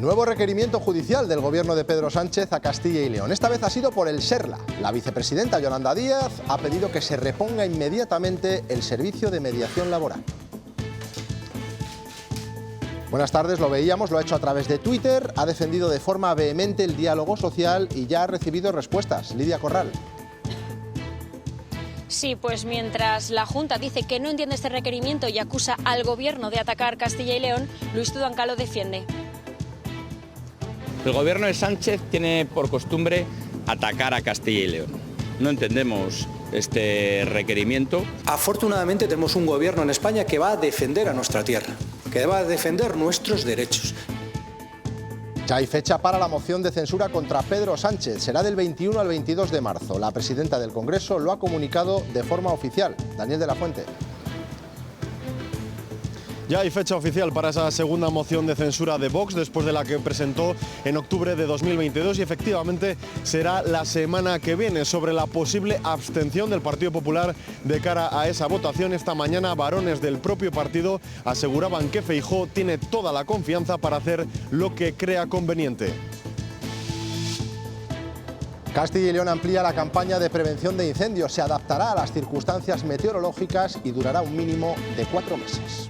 Nuevo requerimiento judicial del gobierno de Pedro Sánchez a Castilla y León. Esta vez ha sido por el SERLA. La vicepresidenta Yolanda Díaz ha pedido que se reponga inmediatamente el servicio de mediación laboral. Buenas tardes, lo veíamos, lo ha hecho a través de Twitter, ha defendido de forma vehemente el diálogo social y ya ha recibido respuestas. Lidia Corral. Sí, pues mientras la Junta dice que no entiende este requerimiento y acusa al gobierno de atacar Castilla y León, Luis Tudanca lo defiende. El gobierno de Sánchez tiene por costumbre atacar a Castilla y León. No entendemos este requerimiento. Afortunadamente tenemos un gobierno en España que va a defender a nuestra tierra, que va a defender nuestros derechos. Ya hay fecha para la moción de censura contra Pedro Sánchez. Será del 21 al 22 de marzo. La presidenta del Congreso lo ha comunicado de forma oficial. Daniel de la Fuente. Ya hay fecha oficial para esa segunda moción de censura de Vox, después de la que presentó en octubre de 2022, y efectivamente será la semana que viene. Sobre la posible abstención del Partido Popular de cara a esa votación, esta mañana varones del propio partido aseguraban que Feijóo tiene toda la confianza para hacer lo que crea conveniente. Castilla y León amplía la campaña de prevención de incendios. Se adaptará a las circunstancias meteorológicas y durará un mínimo de 4 meses.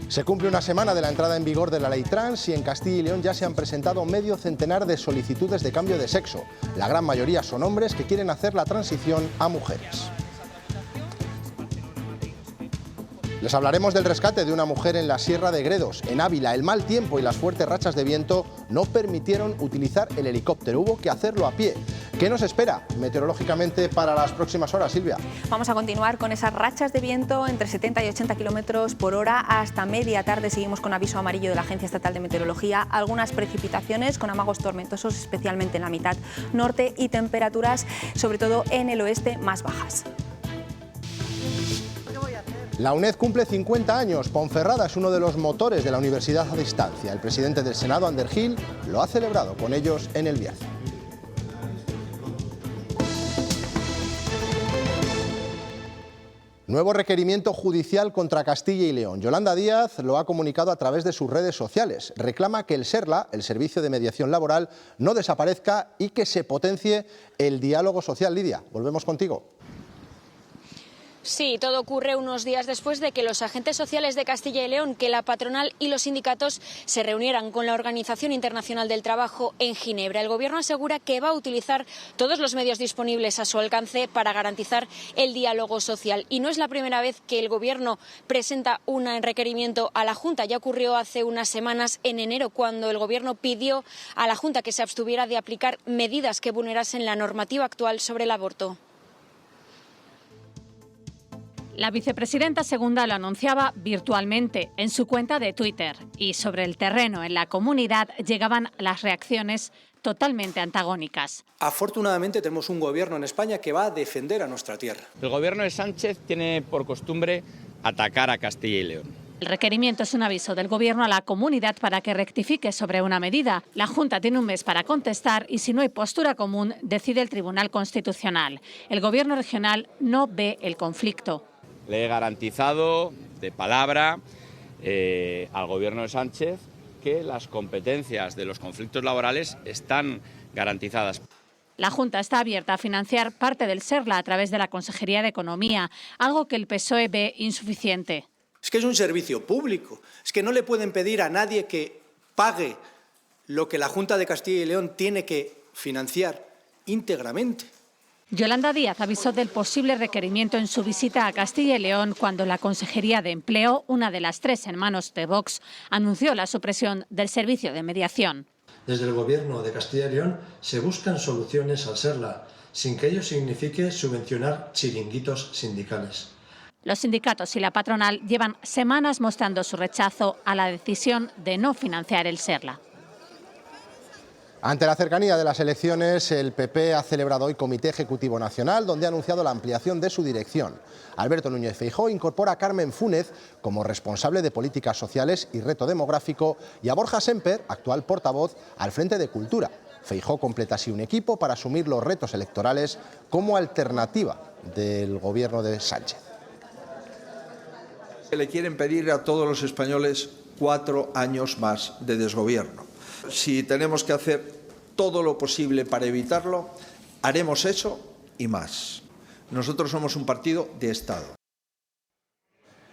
Se cumple una semana de la entrada en vigor de la ley trans y en Castilla y León ya se han presentado medio centenar de solicitudes de cambio de sexo. La gran mayoría son hombres que quieren hacer la transición a mujeres. Les hablaremos del rescate de una mujer en la Sierra de Gredos, en Ávila. El mal tiempo y las fuertes rachas de viento no permitieron utilizar el helicóptero. Hubo que hacerlo a pie. ¿Qué nos espera meteorológicamente para las próximas horas, Silvia? Vamos a continuar con esas rachas de viento entre 70 y 80 kilómetros por hora hasta media tarde. Seguimos con aviso amarillo de la Agencia Estatal de Meteorología. Algunas precipitaciones con amagos tormentosos, especialmente en la mitad norte, y temperaturas, sobre todo en el oeste, más bajas. La UNED cumple 50 años. Ponferrada es uno de los motores de la universidad a distancia. El presidente del Senado, Ander Gil, lo ha celebrado con ellos en el Bierzo. Nuevo requerimiento judicial contra Castilla y León. Yolanda Díaz lo ha comunicado a través de sus redes sociales. Reclama que el SERLA, el Servicio de Mediación Laboral, no desaparezca y que se potencie el diálogo social. Lidia, volvemos contigo. Sí, todo ocurre unos días después de que los agentes sociales de Castilla y León, que la patronal y los sindicatos se reunieran con la Organización Internacional del Trabajo en Ginebra. El Gobierno asegura que va a utilizar todos los medios disponibles a su alcance para garantizar el diálogo social. Y no es la primera vez que el Gobierno presenta un requerimiento a la Junta. Ya ocurrió hace unas semanas, en enero, cuando el Gobierno pidió a la Junta que se abstuviera de aplicar medidas que vulnerasen la normativa actual sobre el aborto. La vicepresidenta segunda lo anunciaba virtualmente en su cuenta de Twitter, y sobre el terreno en la comunidad llegaban las reacciones totalmente antagónicas. Afortunadamente tenemos un gobierno en España que va a defender a nuestra tierra. El gobierno de Sánchez tiene por costumbre atacar a Castilla y León. El requerimiento es un aviso del Gobierno a la comunidad para que rectifique sobre una medida. La Junta tiene un mes para contestar y, si no hay postura común, decide el Tribunal Constitucional. El Gobierno regional no ve el conflicto. Le he garantizado de palabra al gobierno de Sánchez que las competencias de los conflictos laborales están garantizadas. La Junta está abierta a financiar parte del SERLA a través de la Consejería de Economía, algo que el PSOE ve insuficiente. Es que es un servicio público, es que no le pueden pedir a nadie que pague lo que la Junta de Castilla y León tiene que financiar íntegramente. Yolanda Díaz avisó del posible requerimiento en su visita a Castilla y León cuando la Consejería de Empleo, una de las 3 en manos de Vox, anunció la supresión del servicio de mediación. Desde el Gobierno de Castilla y León se buscan soluciones al SERLA, sin que ello signifique subvencionar chiringuitos sindicales. Los sindicatos y la patronal llevan semanas mostrando su rechazo a la decisión de no financiar el SERLA. Ante la cercanía de las elecciones, el PP ha celebrado hoy Comité Ejecutivo Nacional, donde ha anunciado la ampliación de su dirección. Alberto Núñez Feijóo incorpora a Carmen Fúnez como responsable de Políticas Sociales y Reto Demográfico y a Borja Semper, actual portavoz, al frente de Cultura. Feijóo completa así un equipo para asumir los retos electorales como alternativa del gobierno de Sánchez. Le quieren pedir a todos los españoles 4 años más de desgobierno. Si tenemos que hacer todo lo posible para evitarlo, haremos eso y más. Nosotros somos un partido de Estado.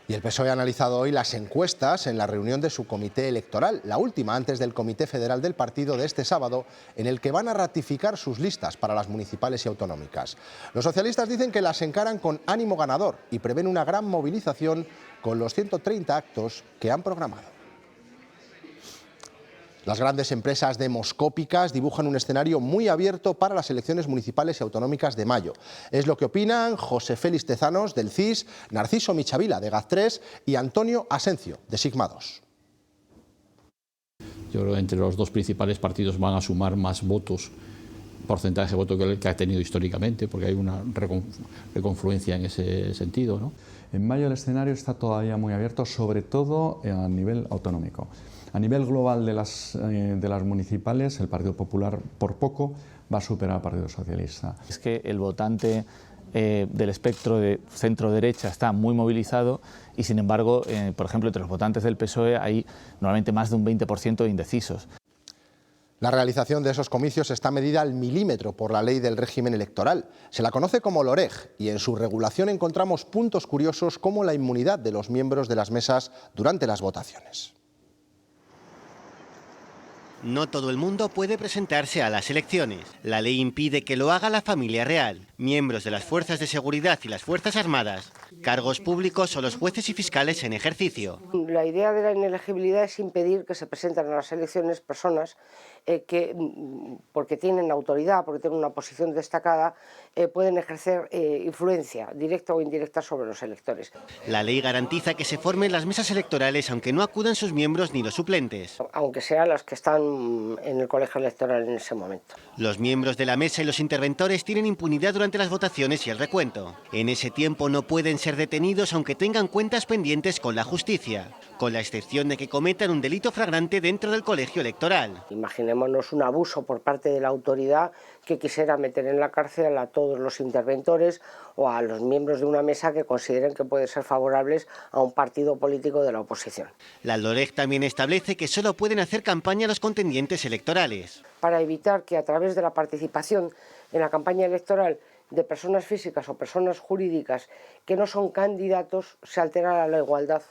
Y el PSOE ha analizado hoy las encuestas en la reunión de su comité electoral, la última antes del Comité Federal del partido de este sábado, en el que van a ratificar sus listas para las municipales y autonómicas. Los socialistas dicen que las encaran con ánimo ganador y prevén una gran movilización con los 130 actos que han programado. Las grandes empresas demoscópicas dibujan un escenario muy abierto para las elecciones municipales y autonómicas de mayo. Es lo que opinan José Félix Tezanos, del CIS, Narciso Michavila, de GAZ3 y Antonio Asencio, de Sigma 2. Yo creo que entre los dos principales partidos van a sumar más votos, porcentaje de voto que ha tenido históricamente, porque hay una reconfluencia en ese sentido, ¿no? En mayo el escenario está todavía muy abierto, sobre todo a nivel autonómico. A nivel global de las municipales, el Partido Popular por poco va a superar al Partido Socialista. Es que el votante del espectro de centro-derecha está muy movilizado y, sin embargo, por ejemplo, entre los votantes del PSOE hay normalmente más de un 20% de indecisos. La realización de esos comicios está medida al milímetro por la ley del régimen electoral. Se la conoce como LOREG y en su regulación encontramos puntos curiosos como la inmunidad de los miembros de las mesas durante las votaciones. No todo el mundo puede presentarse a las elecciones. La ley impide que lo haga la familia real, miembros de las fuerzas de seguridad y las fuerzas armadas, cargos públicos o los jueces y fiscales en ejercicio. La idea de la inelegibilidad es impedir que se presenten a las elecciones personas que, porque tienen autoridad, porque tienen una posición destacada, pueden ejercer influencia directa o indirecta sobre los electores. La ley garantiza que se formen las mesas electorales aunque no acudan sus miembros ni los suplentes. Aunque sean las que están en el colegio electoral en ese momento. Los miembros de la mesa y los interventores tienen impunidad durante las votaciones y el recuento. En ese tiempo no pueden ser detenidos aunque tengan cuentas pendientes con la justicia, con la excepción de que cometan un delito flagrante dentro del colegio electoral. Imaginémonos un abuso por parte de la autoridad que quisiera meter en la cárcel a todos los interventores o a los miembros de una mesa que consideren que pueden ser favorables a un partido político de la oposición. La LOREG también establece que solo pueden hacer campaña los contendientes electorales. Para evitar que a través de la participación en la campaña electoral de personas físicas o personas jurídicas que no son candidatos se alterara la igualdad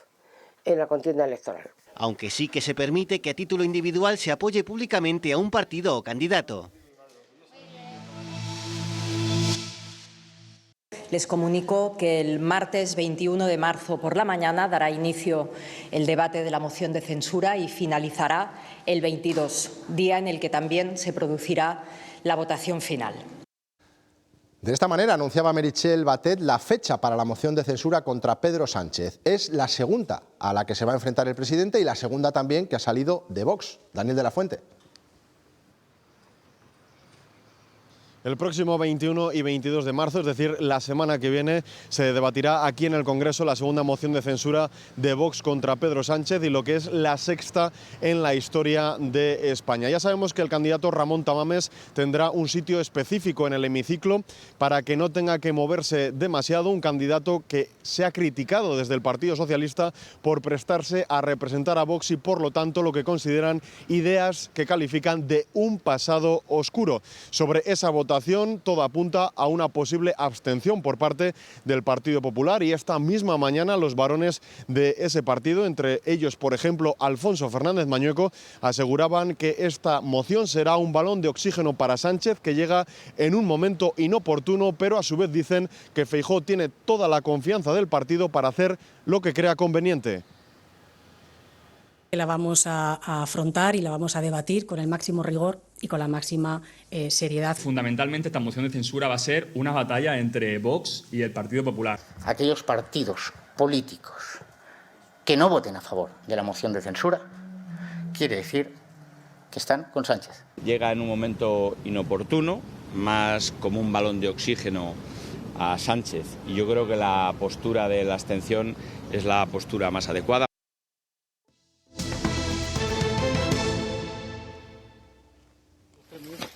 en la contienda electoral. Aunque sí que se permite que a título individual se apoye públicamente a un partido o candidato. Les comunico que el martes 21 de marzo por la mañana dará inicio el debate de la moción de censura y finalizará el 22, día en el que también se producirá la votación final. De esta manera anunciaba Meritxell Batet la fecha para la moción de censura contra Pedro Sánchez. Es la segunda a la que se va a enfrentar el presidente y la segunda también que ha salido de Vox. Daniel de la Fuente. El próximo 21 y 22 de marzo, es decir, la semana que viene, se debatirá aquí en el Congreso la segunda moción de censura de Vox contra Pedro Sánchez y lo que es la sexta en la historia de España. Ya sabemos que el candidato Ramón Tamames tendrá un sitio específico en el hemiciclo para que no tenga que moverse demasiado, un candidato que se ha criticado desde el Partido Socialista por prestarse a representar a Vox y por lo tanto lo que consideran ideas que califican de un pasado oscuro. Sobre esa votación todo apunta a una posible abstención por parte del Partido Popular y esta misma mañana los varones de ese partido, entre ellos por ejemplo Alfonso Fernández Mañueco, aseguraban que esta moción será un balón de oxígeno para Sánchez que llega en un momento inoportuno, pero a su vez dicen que Feijóo tiene toda la confianza del partido para hacer lo que crea conveniente. La vamos a afrontar y la vamos a debatir con el máximo rigor y con la máxima seriedad. Fundamentalmente esta moción de censura va a ser una batalla entre Vox y el Partido Popular. Aquellos partidos políticos que no voten a favor de la moción de censura quiere decir que están con Sánchez. Llega en un momento inoportuno, más como un balón de oxígeno a Sánchez, y yo creo que la postura de la abstención es la postura más adecuada.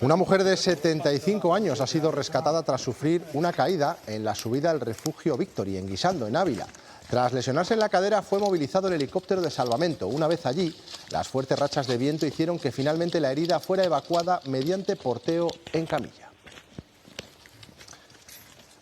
Una mujer de 75 años ha sido rescatada tras sufrir una caída en la subida al refugio Victory, en Guisando, en Ávila. Tras lesionarse en la cadera fue movilizado el helicóptero de salvamento. Una vez allí, las fuertes rachas de viento hicieron que finalmente la herida fuera evacuada mediante porteo en camilla.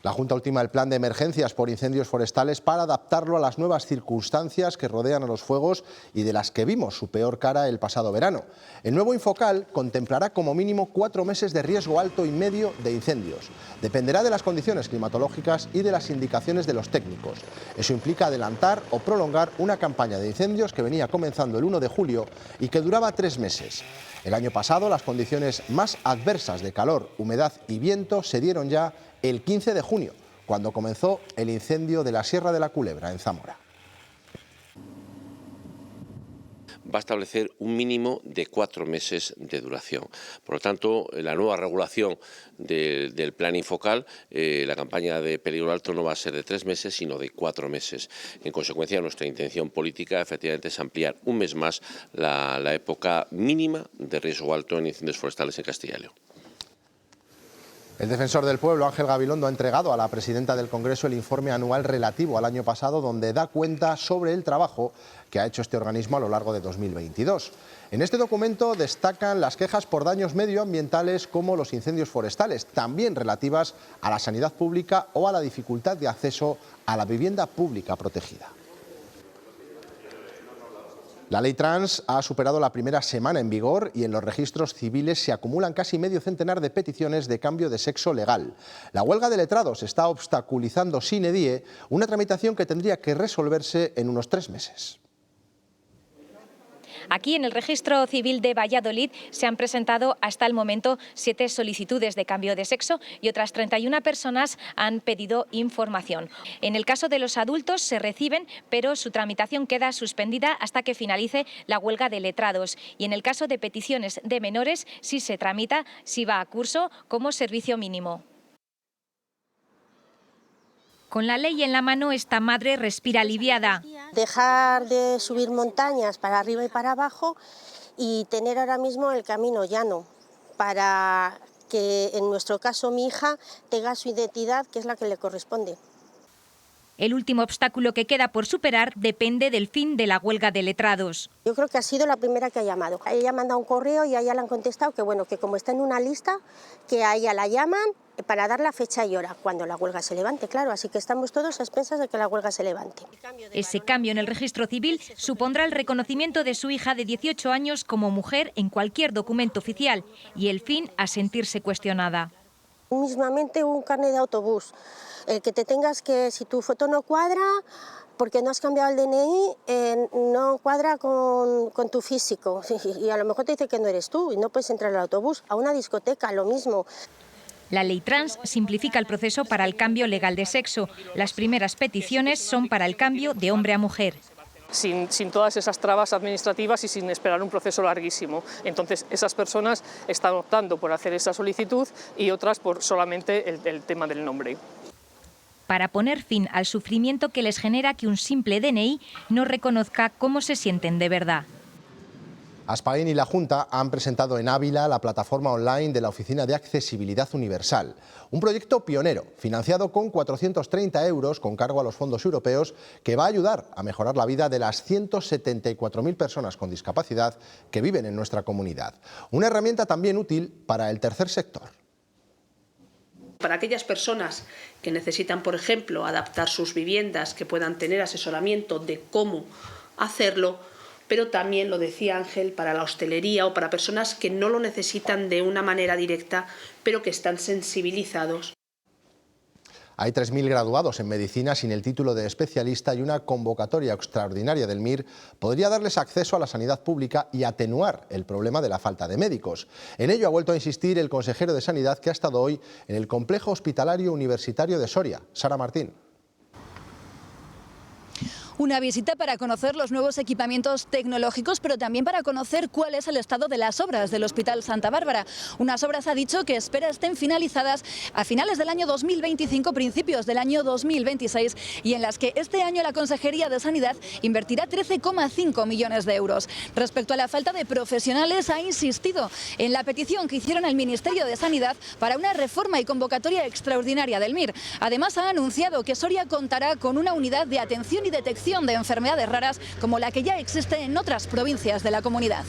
La Junta ultima el plan de emergencias por incendios forestales para adaptarlo a las nuevas circunstancias que rodean a los fuegos y de las que vimos su peor cara el pasado verano. El nuevo Infocal contemplará como mínimo 4 meses de riesgo alto y medio de incendios. Dependerá de las condiciones climatológicas y de las indicaciones de los técnicos. Eso implica adelantar o prolongar una campaña de incendios que venía comenzando el 1 de julio y que duraba 3 meses. El año pasado, las condiciones más adversas de calor, humedad y viento se dieron ya el 15 de junio, cuando comenzó el incendio de la Sierra de la Culebra, en Zamora. Va a establecer un mínimo de 4 meses de duración. Por lo tanto, la nueva regulación del plan Infocal, la campaña de peligro alto no va a ser de 3 meses, sino de 4 meses. En consecuencia, nuestra intención política efectivamente es ampliar un mes más la época mínima de riesgo alto en incendios forestales en Castilla y León. El defensor del pueblo, Ángel Gabilondo, ha entregado a la presidenta del Congreso el informe anual relativo al año pasado, donde da cuenta sobre el trabajo que ha hecho este organismo a lo largo de 2022. En este documento destacan las quejas por daños medioambientales como los incendios forestales, también relativas a la sanidad pública o a la dificultad de acceso a la vivienda pública protegida. La ley trans ha superado la primera semana en vigor y en los registros civiles se acumulan casi medio centenar de peticiones de cambio de sexo legal. La huelga de letrados está obstaculizando sine die una tramitación que tendría que resolverse en unos 3 meses. Aquí en el Registro Civil de Valladolid se han presentado hasta el momento 7 solicitudes de cambio de sexo y otras 31 personas han pedido información. En el caso de los adultos se reciben, pero su tramitación queda suspendida hasta que finalice la huelga de letrados. Y en el caso de peticiones de menores, sí se tramita, sí va a curso como servicio mínimo. Con la ley en la mano, esta madre respira aliviada. Dejar de subir montañas para arriba y para abajo y tener ahora mismo el camino llano para que, en nuestro caso, mi hija tenga su identidad, que es la que le corresponde. El último obstáculo que queda por superar depende del fin de la huelga de letrados. Yo creo que ha sido la primera que ha llamado. Ella ha mandado un correo y a ella le han contestado que, bueno, que como está en una lista, que a ella la llaman para dar la fecha y hora, cuando la huelga se levante, claro. Así que estamos todos a expensas de que la huelga se levante. Ese cambio en el registro civil supondrá el reconocimiento de su hija de 18 años como mujer en cualquier documento oficial y el fin a sentirse cuestionada. Mismamente un carnet de autobús. El que te tengas que, si tu foto no cuadra, porque no has cambiado el DNI, no cuadra con tu físico. Y a lo mejor te dice que no eres tú y no puedes entrar al autobús. A una discoteca, lo mismo. La ley trans simplifica el proceso para el cambio legal de sexo. Las primeras peticiones son para el cambio de hombre a mujer. Sin todas esas trabas administrativas y sin esperar un proceso larguísimo. Entonces, esas personas están optando por hacer esa solicitud y otras por solamente el tema del nombre. Para poner fin al sufrimiento que les genera que un simple DNI no reconozca cómo se sienten de verdad. Aspain y la Junta han presentado en Ávila la plataforma online de la Oficina de Accesibilidad Universal, un proyecto pionero financiado con 430 euros con cargo a los fondos europeos que va a ayudar a mejorar la vida de las 174.000 personas con discapacidad que viven en nuestra comunidad. Una herramienta también útil para el tercer sector. Para aquellas personas que necesitan, por ejemplo, adaptar sus viviendas, que puedan tener asesoramiento de cómo hacerlo, pero también, lo decía Ángel, para la hostelería o para personas que no lo necesitan de una manera directa, pero que están sensibilizados. Hay 3.000 graduados en medicina sin el título de especialista y una convocatoria extraordinaria del MIR podría darles acceso a la sanidad pública y atenuar el problema de la falta de médicos. En ello ha vuelto a insistir el consejero de Sanidad que ha estado hoy en el Complejo Hospitalario Universitario de Soria, Sara Martín. Una visita para conocer los nuevos equipamientos tecnológicos, pero también para conocer cuál es el estado de las obras del Hospital Santa Bárbara. Unas obras, ha dicho, que espera estén finalizadas a finales del año 2025, principios del año 2026, y en las que este año la Consejería de Sanidad invertirá 13,5 millones de euros. Respecto a la falta de profesionales, ha insistido en la petición que hicieron al Ministerio de Sanidad para una reforma y convocatoria extraordinaria del MIR. Además, ha anunciado que Soria contará con una unidad de atención y detección de enfermedades raras como la que ya existe en otras provincias de la comunidad.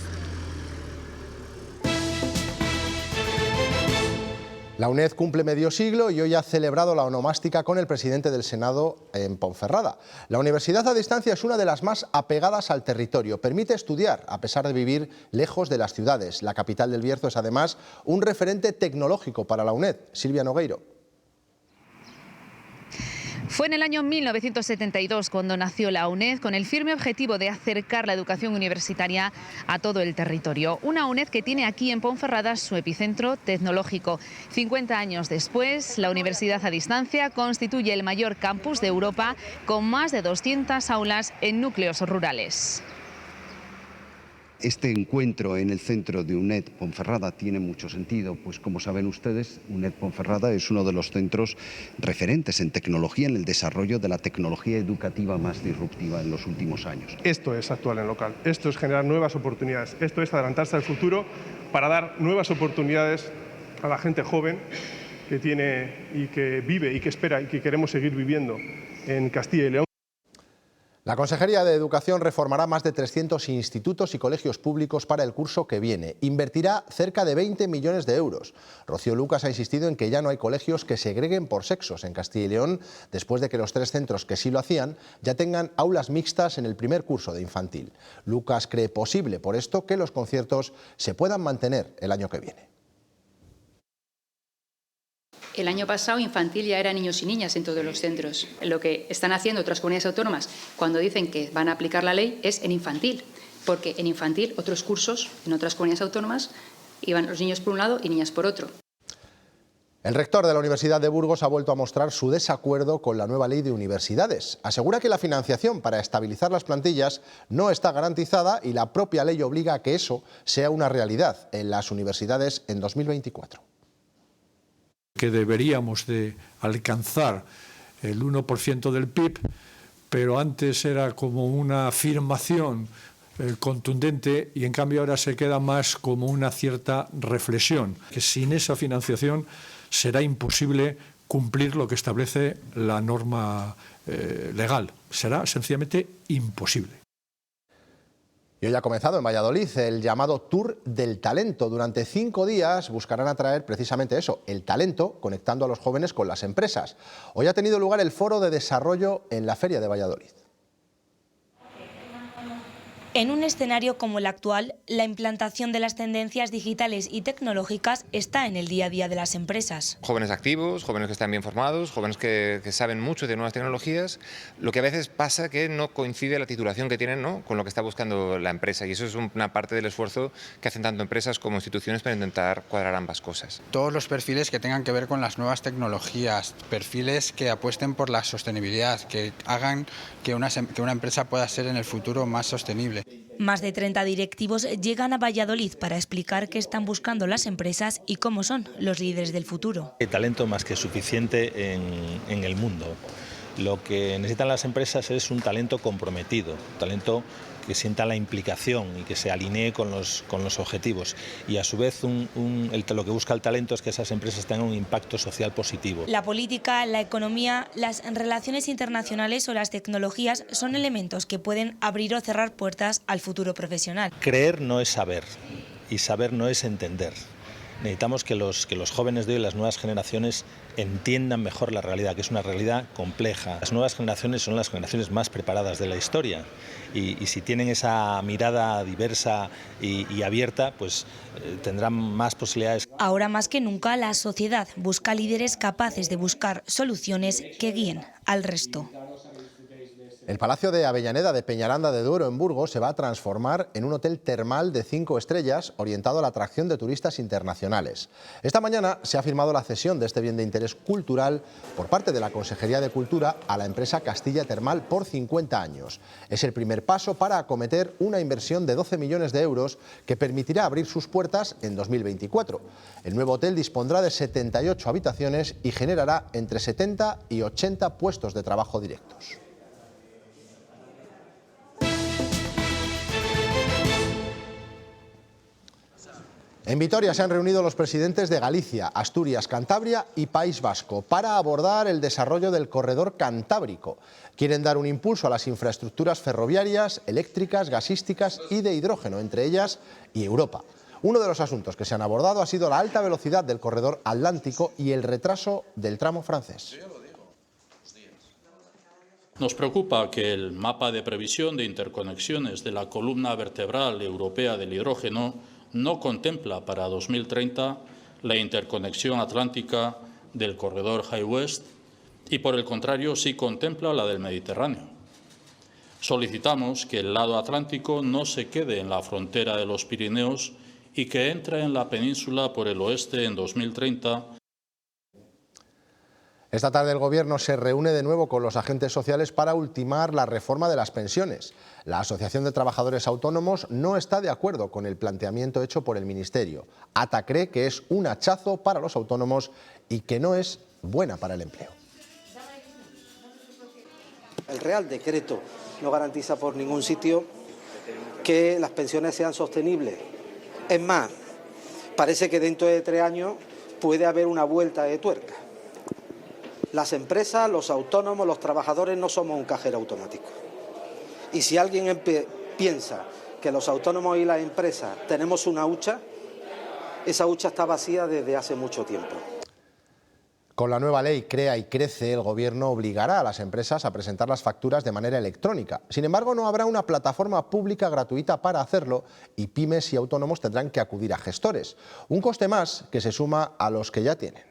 La UNED cumple medio siglo y hoy ha celebrado la onomástica con el presidente del Senado en Ponferrada. La universidad a distancia es una de las más apegadas al territorio. Permite estudiar a pesar de vivir lejos de las ciudades. La capital del Bierzo es además un referente tecnológico para la UNED. Silvia Nogueiro. Fue en el año 1972 cuando nació la UNED con el firme objetivo de acercar la educación universitaria a todo el territorio. Una UNED que tiene aquí en Ponferrada su epicentro tecnológico. 50 años después, la universidad a distancia constituye el mayor campus de Europa con más de 200 aulas en núcleos rurales. Este encuentro en el centro de UNED Ponferrada tiene mucho sentido, pues como saben ustedes, UNED Ponferrada es uno de los centros referentes en tecnología, en el desarrollo de la tecnología educativa más disruptiva en los últimos años. Esto es actuar en local, esto es generar nuevas oportunidades, esto es adelantarse al futuro para dar nuevas oportunidades a la gente joven que tiene y que vive y que espera y que queremos seguir viviendo en Castilla y León. La Consejería de Educación reformará más de 300 institutos y colegios públicos para el curso que viene. Invertirá cerca de 20 millones de euros. Rocío Lucas ha insistido en que ya no hay colegios que segreguen por sexos en Castilla y León, después de que los 3 centros que sí lo hacían ya tengan aulas mixtas en el primer curso de infantil. Lucas cree posible, por esto, que los conciertos se puedan mantener el año que viene. El año pasado infantil ya era niños y niñas en todos los centros. Lo que están haciendo otras comunidades autónomas cuando dicen que van a aplicar la ley es en infantil, porque en infantil otros cursos en otras comunidades autónomas iban los niños por un lado y niñas por otro. El rector de la Universidad de Burgos ha vuelto a mostrar su desacuerdo con la nueva ley de universidades. Asegura que la financiación para estabilizar las plantillas no está garantizada y la propia ley obliga a que eso sea una realidad en las universidades en 2024. Que deberíamos de alcanzar el 1% del PIB, pero antes era como una afirmación contundente y en cambio ahora se queda más como una cierta reflexión, que sin esa financiación será imposible cumplir lo que establece la norma legal, será sencillamente imposible. Y hoy ha comenzado en Valladolid el llamado Tour del Talento. Durante 5 días buscarán atraer precisamente eso, el talento, conectando a los jóvenes con las empresas. Hoy ha tenido lugar el foro de desarrollo en la Feria de Valladolid. En un escenario como el actual, la implantación de las tendencias digitales y tecnológicas está en el día a día de las empresas. Jóvenes activos, jóvenes que están bien formados, jóvenes que saben mucho de nuevas tecnologías, lo que a veces pasa que no coincide la titulación que tienen, ¿no?, con lo que está buscando la empresa, y eso es una parte del esfuerzo que hacen tanto empresas como instituciones para intentar cuadrar ambas cosas. Todos los perfiles que tengan que ver con las nuevas tecnologías, perfiles que apuesten por la sostenibilidad, que hagan que una empresa pueda ser en el futuro más sostenible. Más de 30 directivos llegan a Valladolid para explicar qué están buscando las empresas y cómo son los líderes del futuro. Hay talento más que suficiente en el mundo. Lo que necesitan las empresas es un talento comprometido, talento que sienta la implicación y que se alinee con los objetivos. Y a su vez lo que busca el talento es que esas empresas tengan un impacto social positivo. La política, la economía, las relaciones internacionales o las tecnologías son elementos que pueden abrir o cerrar puertas al futuro profesional. Creer no es saber y saber no es entender. Necesitamos que los jóvenes de hoy, las nuevas generaciones, entiendan mejor la realidad, que es una realidad compleja. Las nuevas generaciones son las generaciones más preparadas de la historia y si tienen esa mirada diversa y abierta, pues tendrán más posibilidades. Ahora más que nunca la sociedad busca líderes capaces de buscar soluciones que guíen al resto. El Palacio de Avellaneda de Peñaranda de Duero, en Burgos, se va a transformar en un hotel termal de 5 estrellas orientado a la atracción de turistas internacionales. Esta mañana se ha firmado la cesión de este bien de interés cultural por parte de la Consejería de Cultura a la empresa Castilla Termal por 50 años. Es el primer paso para acometer una inversión de 12 millones de euros que permitirá abrir sus puertas en 2024. El nuevo hotel dispondrá de 78 habitaciones y generará entre 70 y 80 puestos de trabajo directos. En Vitoria se han reunido los presidentes de Galicia, Asturias, Cantabria y País Vasco para abordar el desarrollo del corredor cantábrico. Quieren dar un impulso a las infraestructuras ferroviarias, eléctricas, gasísticas y de hidrógeno, entre ellas y Europa. Uno de los asuntos que se han abordado ha sido la alta velocidad del corredor atlántico y el retraso del tramo francés. Nos preocupa que el mapa de previsión de interconexiones de la columna vertebral europea del hidrógeno no contempla para 2030 la interconexión atlántica del corredor High West y, por el contrario, sí contempla la del Mediterráneo. Solicitamos que el lado atlántico no se quede en la frontera de los Pirineos y que entre en la península por el oeste en 2030. Esta tarde el Gobierno se reúne de nuevo con los agentes sociales para ultimar la reforma de las pensiones. La Asociación de Trabajadores Autónomos no está de acuerdo con el planteamiento hecho por el Ministerio. ATA cree que es un hachazo para los autónomos y que no es buena para el empleo. El Real Decreto no garantiza por ningún sitio que las pensiones sean sostenibles. Es más, parece que dentro de 3 años puede haber una vuelta de tuerca. Las empresas, los autónomos, los trabajadores no somos un cajero automático. Y si alguien piensa que los autónomos y las empresas tenemos una hucha, esa hucha está vacía desde hace mucho tiempo. Con la nueva ley Crea y Crece, el Gobierno obligará a las empresas a presentar las facturas de manera electrónica. Sin embargo, no habrá una plataforma pública gratuita para hacerlo y pymes y autónomos tendrán que acudir a gestores. Un coste más que se suma a los que ya tienen.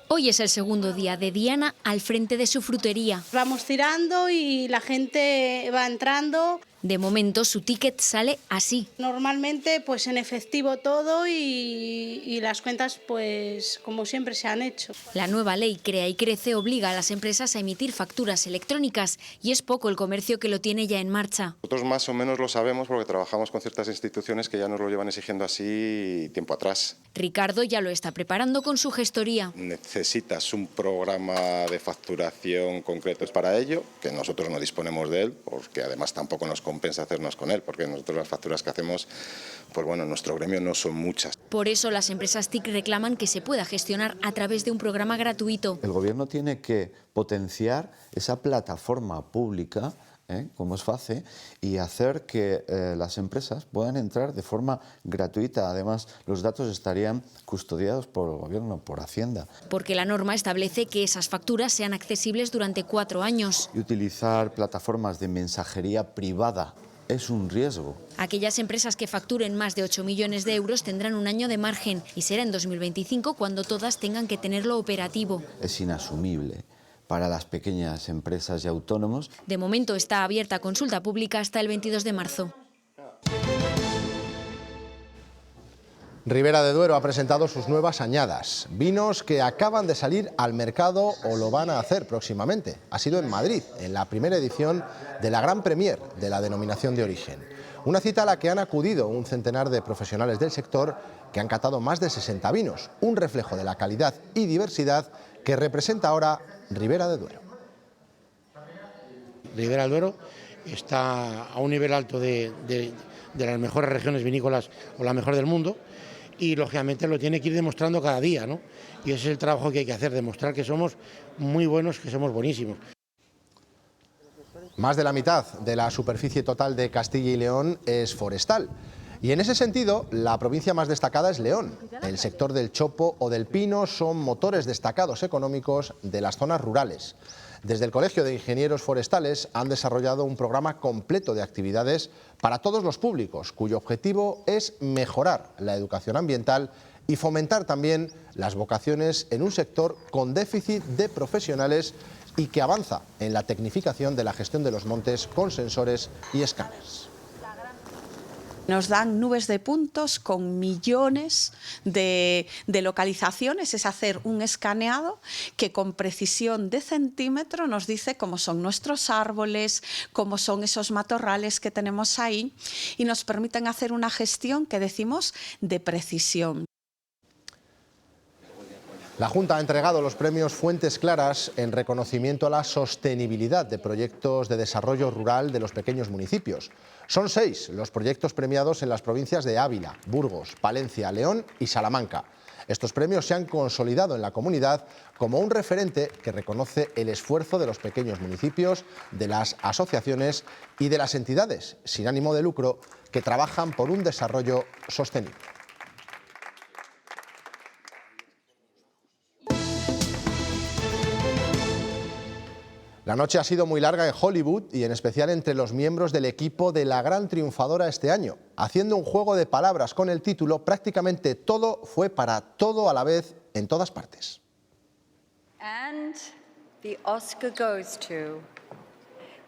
Hoy es el segundo día de Diana al frente de su frutería. Vamos tirando y la gente va entrando. De momento su ticket sale así. Normalmente pues en efectivo todo y las cuentas pues como siempre se han hecho. La nueva ley Crea y Crece obliga a las empresas a emitir facturas electrónicas y es poco el comercio que lo tiene ya en marcha. Nosotros más o menos lo sabemos porque trabajamos con ciertas instituciones que ya nos lo llevan exigiendo así tiempo atrás. Ricardo ya lo está preparando con su gestoría. Necesitas un programa de facturación concreto para ello, que nosotros no disponemos de él, porque además tampoco nos compensa hacernos con él, porque nosotros las facturas que hacemos, pues bueno, en nuestro gremio no son muchas. Por eso las empresas TIC reclaman que se pueda gestionar a través de un programa gratuito. El Gobierno tiene que potenciar esa plataforma pública, como es FACE, y hacer que las empresas puedan entrar de forma gratuita. Además, los datos estarían custodiados por el Gobierno, por Hacienda. Porque la norma establece que esas facturas sean accesibles durante 4 años. Y utilizar plataformas de mensajería privada es un riesgo. Aquellas empresas que facturen más de 8 millones de euros tendrán un año de margen y será en 2025 cuando todas tengan que tenerlo operativo. Es inasumible para las pequeñas empresas y autónomos. De momento está abierta consulta pública hasta el 22 de marzo. Ribera de Duero ha presentado sus nuevas añadas, vinos que acaban de salir al mercado o lo van a hacer próximamente. Ha sido en Madrid, en la primera edición de la Gran Premier de la denominación de origen. Una cita a la que han acudido un centenar de profesionales del sector que han catado más de 60 vinos, un reflejo de la calidad y diversidad que representa ahora Ribera de Duero. Ribera del Duero está a un nivel alto de las mejores regiones vinícolas o la mejor del mundo y lógicamente lo tiene que ir demostrando cada día, ¿no? Y ese es el trabajo que hay que hacer, demostrar que somos muy buenos, que somos buenísimos. Más de la mitad de la superficie total de Castilla y León es forestal. Y en ese sentido, la provincia más destacada es León. El sector del chopo o del pino son motores destacados económicos de las zonas rurales. Desde el Colegio de Ingenieros Forestales han desarrollado un programa completo de actividades para todos los públicos, cuyo objetivo es mejorar la educación ambiental y fomentar también las vocaciones en un sector con déficit de profesionales y que avanza en la tecnificación de la gestión de los montes con sensores y escáneres. Nos dan nubes de puntos con millones de localizaciones, es hacer un escaneado que con precisión de centímetro nos dice cómo son nuestros árboles, cómo son esos matorrales que tenemos ahí y nos permiten hacer una gestión que decimos de precisión. La Junta ha entregado los premios Fuentes Claras en reconocimiento a la sostenibilidad de proyectos de desarrollo rural de los pequeños municipios. Son 6 los proyectos premiados en las provincias de Ávila, Burgos, Palencia, León y Salamanca. Estos premios se han consolidado en la comunidad como un referente que reconoce el esfuerzo de los pequeños municipios, de las asociaciones y de las entidades sin ánimo de lucro que trabajan por un desarrollo sostenible. La noche ha sido muy larga en Hollywood y en especial entre los miembros del equipo de la gran triunfadora este año. Haciendo un juego de palabras con el título, prácticamente todo fue para todo a la vez en todas partes. And the Oscar goes to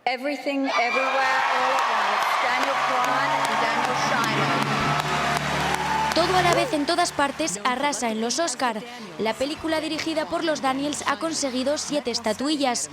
Everything, Everywhere, All at Once, Daniel Kwan and Daniel Scheinert. Todo a la vez en todas partes arrasa en los Oscar. La película dirigida por los Daniels ha conseguido 7 estatuillas.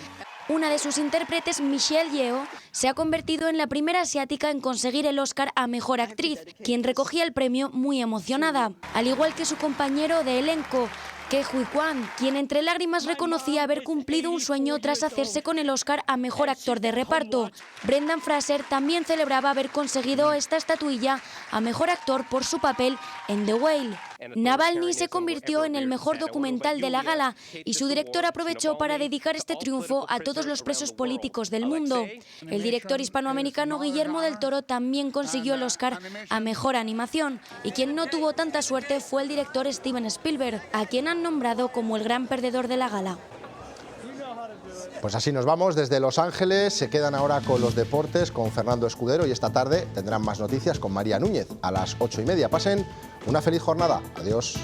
Una de sus intérpretes, Michelle Yeoh, se ha convertido en la primera asiática en conseguir el Oscar a Mejor Actriz, quien recogía el premio muy emocionada, al igual que su compañero de elenco, Ke Huy Quan, quien entre lágrimas reconocía haber cumplido un sueño tras hacerse con el Oscar a Mejor Actor de Reparto. Brendan Fraser también celebraba haber conseguido esta estatuilla a Mejor Actor por su papel en The Whale. Navalny se convirtió en el mejor documental de la gala y su director aprovechó para dedicar este triunfo a todos los presos políticos del mundo. El director hispanoamericano Guillermo del Toro también consiguió el Oscar a Mejor Animación y quien no tuvo tanta suerte fue el director Steven Spielberg, a quien han nombrado como el gran perdedor de la gala. Pues así nos vamos desde Los Ángeles, se quedan ahora con los deportes, con Fernando Escudero y esta tarde tendrán más noticias con María Núñez a las 8:30. Pasen una feliz jornada. Adiós.